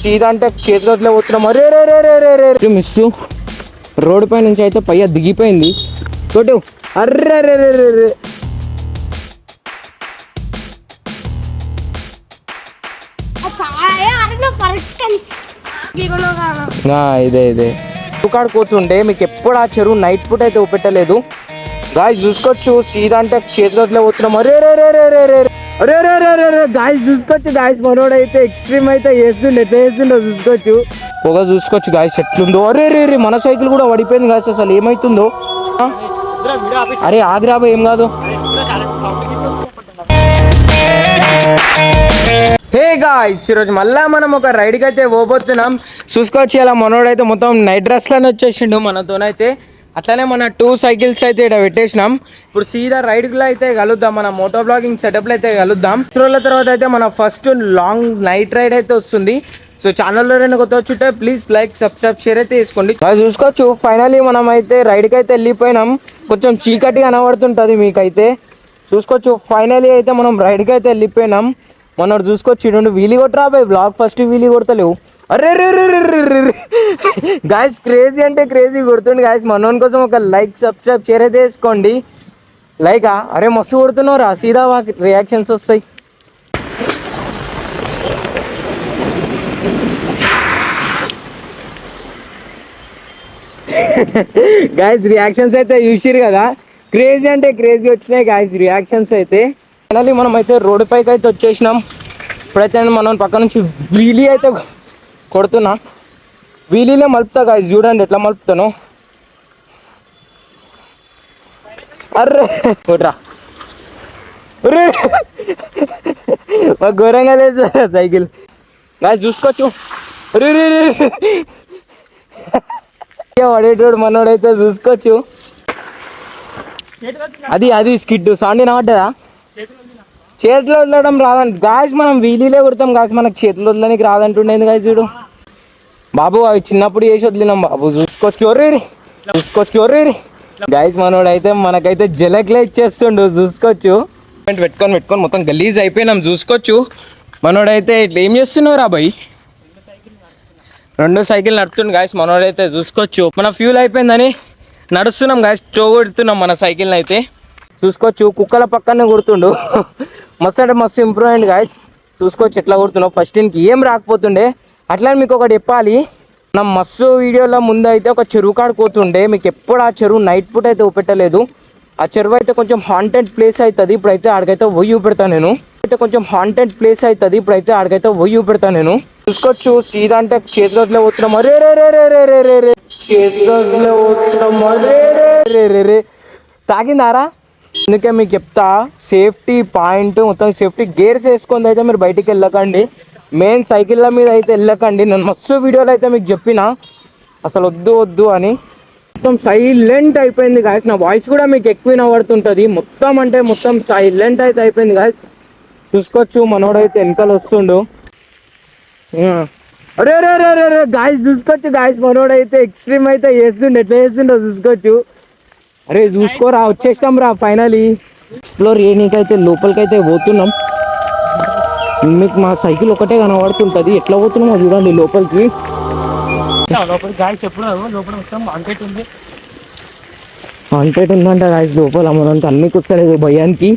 సీదా అంటే చేతిలో పోతున్నాం. అరే రే రే రే రే రే మిస్ రోడ్డు పై నుంచి అయితే పయ్య దిగిపోయింది కొట్టు. అర్రే రే రే రే రే ఇదే కాడ కూర్చుంటే మీకు ఎప్పుడు ఆ చెరువు నైట్ పూట అయితే ఊపెట్టలేదు గాయస్. చూసుకోవచ్చు సీదా అంటే చేతిలో పోతున్నాం. అరే రే రే రే రే రే అరే రే రే రే రే గాయస్ చూసుకోవచ్చు గాయస్. మనోడు అయితే ఎక్స్ట్రీమ్ అయితే వేస్తుండే ఎట్లా వేస్తుండో చూసుకోవచ్చు. పొగ చూసుకోవచ్చు గాయస్ ఎట్లుందో. అరే రే రే మన సైకిల్ కూడా పడిపోయింది గాయస్. అసలు ఏమైతుందో. అరే ఆగ్రాబా ఏం కాదు. హే గాయ్స్ ఈరోజు మళ్ళా మనం ఒక రైడ్కి అయితే పోబోతున్నాం. చూసుకోవచ్చు ఇలా మనోడైతే మొత్తం నైట్ డ్రెస్లోనే వచ్చేసిండు మనతోనైతే. అట్లనే మన 2 సైకిల్స్ అయితే ఇక్కడ పెట్టేసినాం. ఇప్పుడు సీదా రైడ్లో అయితే కలుద్దాం. మన మోటో బ్లాగింగ్ సెటప్లో అయితే కలుద్దాం. రోజుల తర్వాత అయితే మన ఫస్ట్ లాంగ్ నైట్ రైడ్ అయితే వస్తుంది. సో ఛానల్లో నేను కొత్త వచ్చుంటే ప్లీజ్ లైక్ సబ్స్క్రైబ్ షేర్ అయితే తీసుకోండి. చూసుకోవచ్చు ఫైనల్లీ మనం అయితే రైడ్కి అయితే వెళ్ళిపోయినాం. కొంచెం చీకటి కనబడుతుంటుంది మీకైతే. చూసుకోవచ్చు ఫైనల్లీ అయితే మనం రైడ్కి అయితే వెళ్ళిపోయినాం. మనోడు చూసుకోవచ్చు ఇటు వీలీ కొట్టరా బాయ్. బ్లాగ్ ఫస్ట్ వీలీ కొడతలేవు. అరే రే రే రే గాయస్ క్రేజీ అంటే క్రేజీ కొడుతుండే గాయస్. మనోని కోసం ఒక లైక్ సబ్స్క్రైబ్ షేర్ అయితే వేసుకోండి. లైకా అరే మస్తు కొడుతున్నావు రా. సీదా రియాక్షన్స్ వస్తాయి. గాయస్ రియాక్షన్స్ అయితే చూసిరు కదా. క్రేజీ అంటే క్రేజీ వచ్చినాయి గాయస్ రియాక్షన్స్ అయితే. ఫైనల్లీ మనం అయితే రోడ్డు పైకి అయితే వచ్చేసినాం. ఇప్పుడైతే మనం పక్క నుంచి వీలీ అయితే కొడుతున్నా. వీలీలో మలుపుతా గాయస్. చూడండి ఎట్లా మలుపుతాను. అర్రే కొట్రా. అరే మాకు ఘోరంగా లేదు సైకిల్ గాయస్ చూసుకోవచ్చు. అరే రే పడేటోడు మనోడైతే చూసుకోవచ్చు. అది స్కిడ్ సౌండ్ వినబడ్డదా. చేతిలో వదలడం రాదండి గాయస్. మనం వీలీలే కొడతాం గాయస్. మనకు చేతిలో వదలడానికి రాదంటుండేది గాయస్. చూడు బాబు అవి చిన్నప్పుడు చేసి వదిలినాం బాబు. చూసుకోవచ్చు గాయస్. మనోడు అయితే మనకైతే జలక్లే ఇచ్చేస్తుండు. చూసుకోవచ్చు పెట్టుకొని మొత్తం గలీజ్ అయిపోయినాం. చూసుకోవచ్చు మనోడైతే ఇట్లా ఏం చేస్తున్నావు రా బాయ్. 2 సైకిల్ నడుపుతుండు గాయస్. మనోడైతే చూసుకోవచ్చు మన ఫ్యూల్ అయిపోయిందని నడుస్తున్నాం గాయస్. టో కొడుతున్నాం మన సైకిల్ని అయితే. చూసుకోవచ్చు కుక్కల పక్కనే కొడుతుండు. మస్తు అంటే మస్తు ఇంప్రూవ్ అయ్యింది గాయస్. చూసుకోవచ్చు ఎట్లా కొడుతున్నావు. ఫస్ట్ దీనికి ఏం రాకపోతుండే. అట్లా మీకు ఒకటి చెప్పాలి. నా మస్తు వీడియోలో ముందు అయితే ఒక చెరువు కాడ పోతుండే. మీకు ఎప్పుడు ఆ చెరువు నైట్ పూట అయితే ఊపెట్టలేదు. ఆ చెరువు అయితే కొంచెం హాంటెడ్ ప్లేస్ అవుతుంది. ఇప్పుడైతే ఆడికైతే పోయి ఊపెడతాను నేను. నేను చూసుకోవచ్చు సీదా అంటే చేతిలో పోతున్నాం. అరే రే రే రే రే రే రే చేతిలో పోతున్నాం. అరే రే రే రే తాగిందారా. అందుకే మీకు చెప్తా సేఫ్టీ పాయింట్ మొత్తం సేఫ్టీ గేర్స్ వేసుకొని అయితే మీరు బయటికి వెళ్ళకండి. మెయిన్ సైకిళ్ళ మీద అయితే వెళ్ళకండి. నేను మస్తు వీడియోలో అయితే మీకు చెప్పిన అసలు వద్దు అని. మొత్తం సైలెంట్ అయిపోయింది గాయస్. నా వాయిస్ కూడా మీకు ఎక్కువ వినబడుతుంటుంది. మొత్తం అంటే మొత్తం సైలెంట్ అయితే అయిపోయింది గాయస్. చూసుకోవచ్చు మనోడైతే వెనకాల వస్తుండు. అరే రే రే రే రే గాయస్ చూసుకోవచ్చు గాయస్. మనోడైతే ఎక్స్ట్రీమ్ అయితే వేస్తుండే ఎట్లా వేస్తుండో చూసుకోవచ్చు. అరే చూసుకోరా వచ్చేసినాం రా ఫైనలీ. ఎక్స్ప్లోర్ చేయనీకైతే లోపలికైతే పోతున్నాం. మీకు మా సైకిల్ ఒకటే కనబడుతుంటుంది. ఎట్లా పోతున్నామో చూడండి లోపలికి. కాంటెక్ట్ ఉందంట గాయస్ లోపల. మనంతా అన్ని కూర్చోలేదు భయానికి.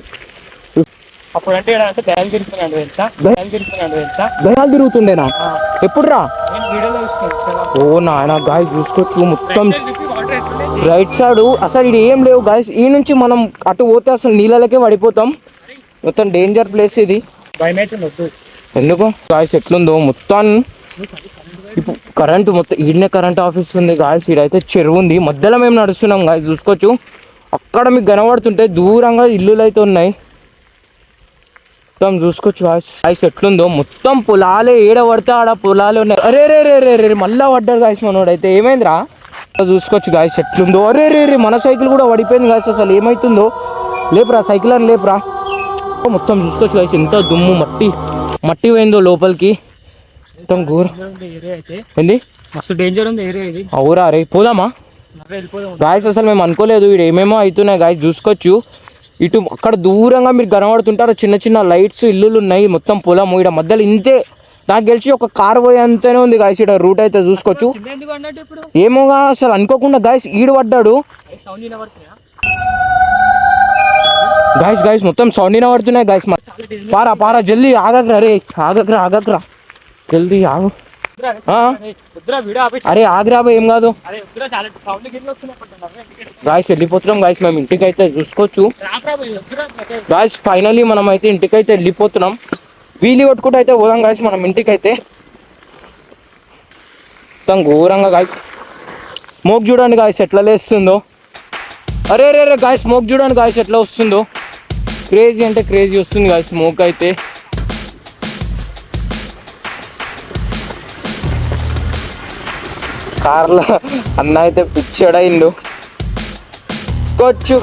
భయాలు తిరుగుతుండేనా ఎప్పుడు రా. ఓ నాయన గాయస్ చూసుకోవచ్చు మొత్తం రైట్ సైడ్ అసలు ఇది ఏం లేవు గాయస్. ఈ నుంచి మనం అటు పోతే అసలు నీళ్ళకే పడిపోతాం. మొత్తం డేంజర్ ప్లేస్ ఇది. ఎందుకు గాయస్ ఎట్లుందో మొత్తం. ఇప్పుడు కరెంటు మొత్తం ఈడనే కరెంట్ ఆఫీస్ ఉంది గాయస్. ఈడైతే చెరువు ఉంది మధ్యలో మేము నడుస్తున్నాం గాయస్. చూసుకోవచ్చు అక్కడ మీకు కనబడుతుంటే దూరంగా ఇల్లులు అయితే ఉన్నాయి. మొత్తం చూసుకోవచ్చు గాయస్ ఎట్లుందో. మొత్తం పొలాలే ఏడ పడితే ఆడ పొలాలే ఉన్నాయి. అరే రే రే రే రే మళ్ళా పడ్డాడు గాయస్ మనోడైతే. ఏమైందిరా చూసుకోవచ్చు గాయస్ ఎట్లుందో. అరే రే రే మన సైకిల్ కూడా పడిపోయింది గాయస్. అసలు ఏమవుతుందో. లేపురా సైకిల్ అని లేపురా. మొత్తం చూసుకోవచ్చు గాయస్ ఎంత దుమ్ము మట్టి పోయిందో లోపలికి. మొత్తం ఘోర ఏంది మస్తు డేంజర్ ఉంది ఏరియా ఇది. అవురా రే పోదామా గాయస్. అసలు మేము అనుకోలేదు ఇక్కడ ఏమేమో అవుతున్నాయి గాయస్. చూసుకోవచ్చు ఇటు అక్కడ దూరంగా మీరు కనబడుతుంటారు చిన్న చిన్న లైట్స్ ఇల్లులు ఉన్నాయి. మొత్తం పొలం ఇక్కడ మధ్యలో ఇంతే నాకు గెలిచి ఒక కార్ పోయి అంతనే ఉంది గాయస్. ఇక్కడ రూట్ అయితే చూసుకోవచ్చు. ఏమోగా అసలు అనుకోకుండా గాయస్ ఈడు పడ్డాడు గాయస్. మొత్తం సౌండ్ పడుతున్నాయి గాయస్. పారా జల్దీ ఆగకరా రే, ఆగకరా జల్దీ ఆగు. అరే ఆగ్రా ఏం కాదు గాయస్. వెళ్ళిపోతున్నాం గాయస్ మేము ఇంటికి అయితే చూసుకోవచ్చు గాయస్. ఫైనల్లీ మనం అయితే ఇంటికి అయితే వెళ్ళిపోతున్నాం. వీలు కొట్టుకుంటూ అయితే పోదాం గాయస్ మనం ఇంటికి అయితే. మొత్తం ఘోరంగా గాయస్. స్మోక్ చూడండి గాయస్ ఎట్లా లేస్తుందో. అరే గాయస్ స్మోక్ చూడండి గాయస్ ఎట్లా వస్తుందో. క్రేజీ అంటే క్రేజీ వస్తుంది గాయస్ స్మోక్ అయితే. కార్లో అన్న అయితే పిచ్చడైండు కొచ్చు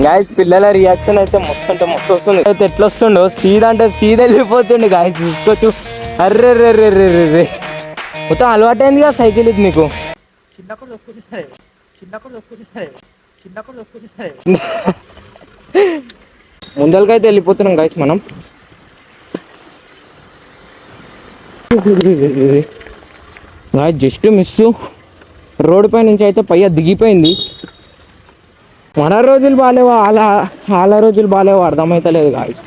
గాయస్. పిల్లల రియాక్షన్ అయితే మస్తు అంటే మస్తు వస్తుంది. అయితే ఎట్లా వస్తుండో సీదా అంటే సీదా వెళ్ళిపోతుండే గాయస్ చూసుకోవచ్చు. అర్రే మొత్తం అలవాటైందిగా సైకిల్ ఇది నీకు. ముందలకైతే వెళ్ళిపోతున్నాం గాయస్ మనం. జస్ట్ మిస్ రోడ్డు పై నుంచి అయితే పయ్య దిగిపోయింది. మన రోజులు బాగాలేవా అలా రోజులు బాగాలేవా అర్థమవుతలేదు గాయస్.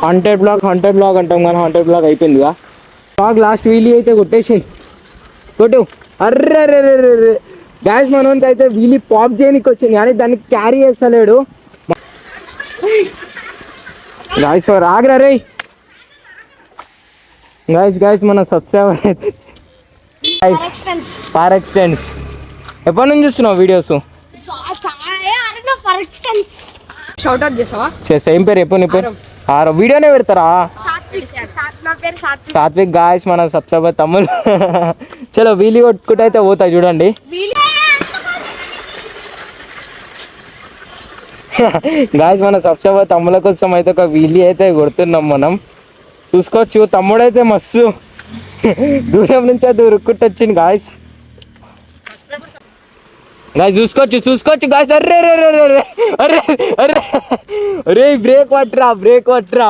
100 బ్లాక్ అంటాం కానీ 100 బ్లాక్ అయిపోయిందిగా. బ్లాక్ లాస్ట్ వీలీ అయితే కొట్టు. అర్రే గాయస్ మనోనికి అయితే వీలీ పాప్ చేయడానికి వచ్చింది కానీ దాన్ని క్యారీ చేస్తలేడు గాయస్. ఆగ్రా రే గాయస్ మన సబ్స్క్రైబర్ అయితే ఫర్ ఎక్స్టెన్స్. ఎప్పటి నుంచి చూస్తున్నావు వీడియోస్? చేసా. ఏం పేరు ఎప్పుడు నీ పేరు? వీడియోనే పెడతారా? సాత్విక్ గాయస్ మన సబ్స్క్రైబర్ తమ్ముడు. చలో వీలీ కొట్టుకుంటే అయితే పోతా చూడండి. గాయస్ మన సబ్స్క్రైబర్ తమ్ముల కోసం అయితే ఒక వీలీ అయితే కొడుతున్నాం మనం చూసుకోవచ్చు. తమ్ముడైతే మస్తు దూరం నుంచి అయితే ఉరుక్కుంటూ వచ్చింది గాయస్. చూసుకోవచ్చు గాయస్. అరే బ్రేక్ పట్టరా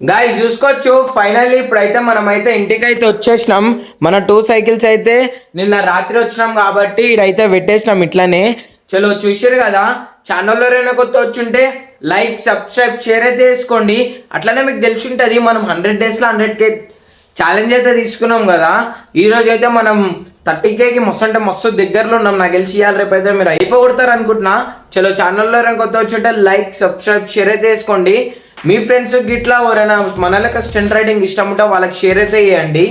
గాయస్. చూసుకోవచ్చు ఫైనల్లీ ఇప్పుడైతే మనం అయితే ఇంటికి అయితే వచ్చేసినాం. మన 2 సైకిల్స్ అయితే నిన్న రాత్రి వచ్చినాం కాబట్టి ఇడైతే పెట్టేసినాం ఇట్లానే. చలో చూసారు కదా. ఛానల్లో ఎవరైనా కొత్త వచ్చుంటే లైక్ సబ్స్క్రైబ్ షేర్ అయితే చేసుకోండి. అట్లనే మీకు తెలిసి ఉంటుంది మనం 100 డేస్లో 100K ఛాలెంజ్ అయితే తీసుకున్నాం కదా. ఈరోజు అయితే మనం 30Kకి మస్తు అంటే మస్తు దగ్గరలో ఉన్నాం. నాకు తెలిసి ఇవాళ రేపు అయితే మీరు అయిపోగొడతారు అనుకుంటున్నా. చలో ఛానల్లో ఎవరైనా కొత్త వచ్చుంటే లైక్ సబ్స్క్రైబ్ షేర్ అయితే చేసుకోండి. మీ ఫ్రెండ్స్ గిట్లా ఎవరైనా మన లెక్క స్టంట్ రైడింగ్ ఇష్టం ఉంటే వాళ్ళకి షేర్ అయితే చేయండి.